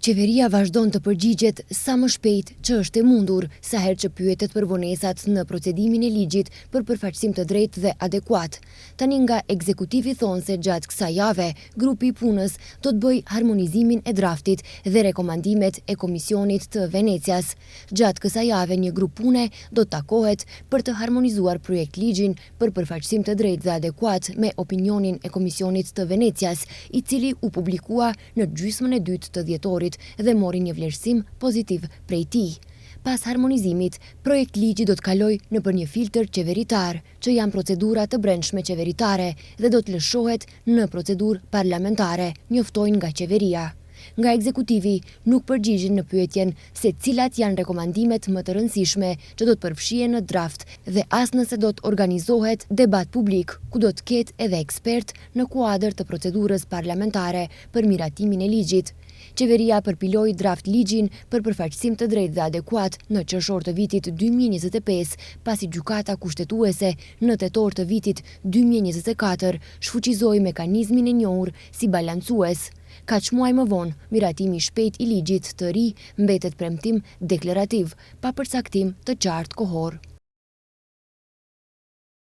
Qeveria vazhdon të përgjigjet sa më shpejt që është e mundur, sa herë që pyetet për vonesat në procedimin e ligjit për përfaqësim të drejtë dhe adekuat. Tani nga ekzekutivi thonë se gjatë kësaj jave, grupi i punës do të bëjë harmonizimin e draftit dhe rekomandimet e Komisionit të Venecias. Gjatë kësaj jave një grup pune do të takohet për të harmonizuar projekt ligjin për përfaqësim të drejtë dhe adekuat me opinionin e Komisionit të Venecias, i cili u publikua në gjysmën e dytë të dhjetorit dhe mori një vlerësim pozitiv prej tij. Pas harmonizimit, projekt ligji do të kaloj nëpër një filtr qeveritar, që janë procedura të brendshme qeveritare dhe do të lëshohet në procedurë parlamentare, njoftojnë nga qeveria. Nga ekzekutivi nuk përgjigjen në pyetjen se cilat janë rekomandimet më të rëndësishme që do të përfshihen në draft dhe as nëse do të organizohet debat publik ku do të ketë edhe ekspert në kuadër të procedurës parlamentare për miratimin e ligjit. Qeveria përpiloi draft ligjin për përfaqësim të drejtë dhe adekuat në qershor të vitit 2025, pasi gjykata kushtetuese në tetor të vitit 2024 shfuqizoi mekanizmin e njohur si balancues. Kaq muaj më vonë, miratimi i shpejt i ligjit të ri mbetet premtim deklarativ, pa përcaktim të qartë kohor.